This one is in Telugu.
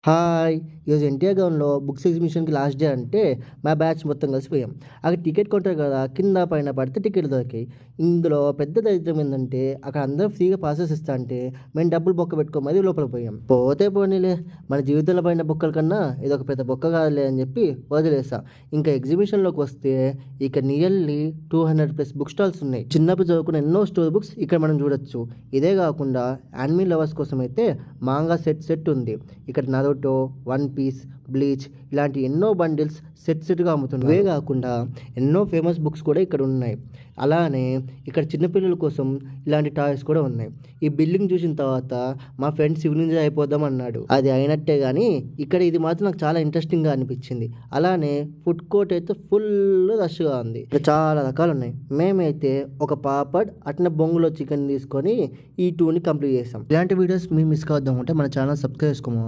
హాయ్! ఈరోజు ఎన్టీఆర్ గ్రౌండ్‌లో బుక్స్ ఎగ్జిబిషన్‌కి లాస్ట్ డే అంటే, మా బ్యాచ్ మొత్తం కలిసి పోయాం. అక్కడ టికెట్ కౌంటర్ కాడ కింద పైన పడితే టికెట్లు దొరికాయి. ఇందులో పెద్ద దరిద్రం ఏందంటే, అక్కడ అందరూ ఫ్రీగా పాసెస్ ఇస్తాంటే, మేము డబ్బులు బొక్క పెట్టుకొని మరీ లోపలికి పోయాం. పోతే పోనీలే, మన జీవితంలో పడిన బొక్కల కన్నా ఇదొక పెద్ద బొక్క కాదులే అని చెప్పి వదిలేసా. ఇంకా ఎగ్జిబిషన్‌లోకి వస్తే, ఇక నియర్లీ 200+ బుక్ స్టాల్స్ ఉన్నాయి. చిన్నప్పుడు చదువుకున్న ఎన్నో స్టోరీ బుక్స్ ఇక్కడ మనం చూడొచ్చు. ఇదే కాకుండా యానిమీ లవర్స్ కోసం అయితే మాంగా సెట్ ఉంది. ఇక్కడ నరుటో, వన్ పీస్, బ్లీచ్ ఇలాంటి ఎన్నో బండిల్స్ సెట్‌గా అమ్ముతున్నారు. ఇవే కాకుండా ఎన్నో ఫేమస్ బుక్స్ కూడా ఇక్కడ ఉన్నాయి. అలానే ఇక్కడ చిన్నపిల్లల కోసం ఇలాంటి టాయ్స్ కూడా ఉన్నాయి. ఈ బిల్డింగ్ చూసిన తర్వాత మా ఫ్రెండ్ సివిల్ ఇంజినీర్ అయిపోదాం అన్నాడు. అది అయినట్టే గానీ ఇక్కడ ఇది మాత్రం నాకు చాలా ఇంట్రెస్టింగ్‌గా అనిపించింది. అలానే ఫుడ్ కోర్ట్ అయితే ఫుల్ రష్‌గా ఉంది. ఇక్కడ చాలా రకాలు ఉన్నాయి. మేమైతే ఒక పాపడ్ అట్నే బొంగులో చికెన్ తీసుకొని ఈ టూర్‌ని కంప్లీట్ చేసాం. ఇలాంటి వీడియోస్ మీరు మిస్ కావద్దు అంటే మన ఛానల్ సబ్స్క్రైబ్ చేసుకోమా.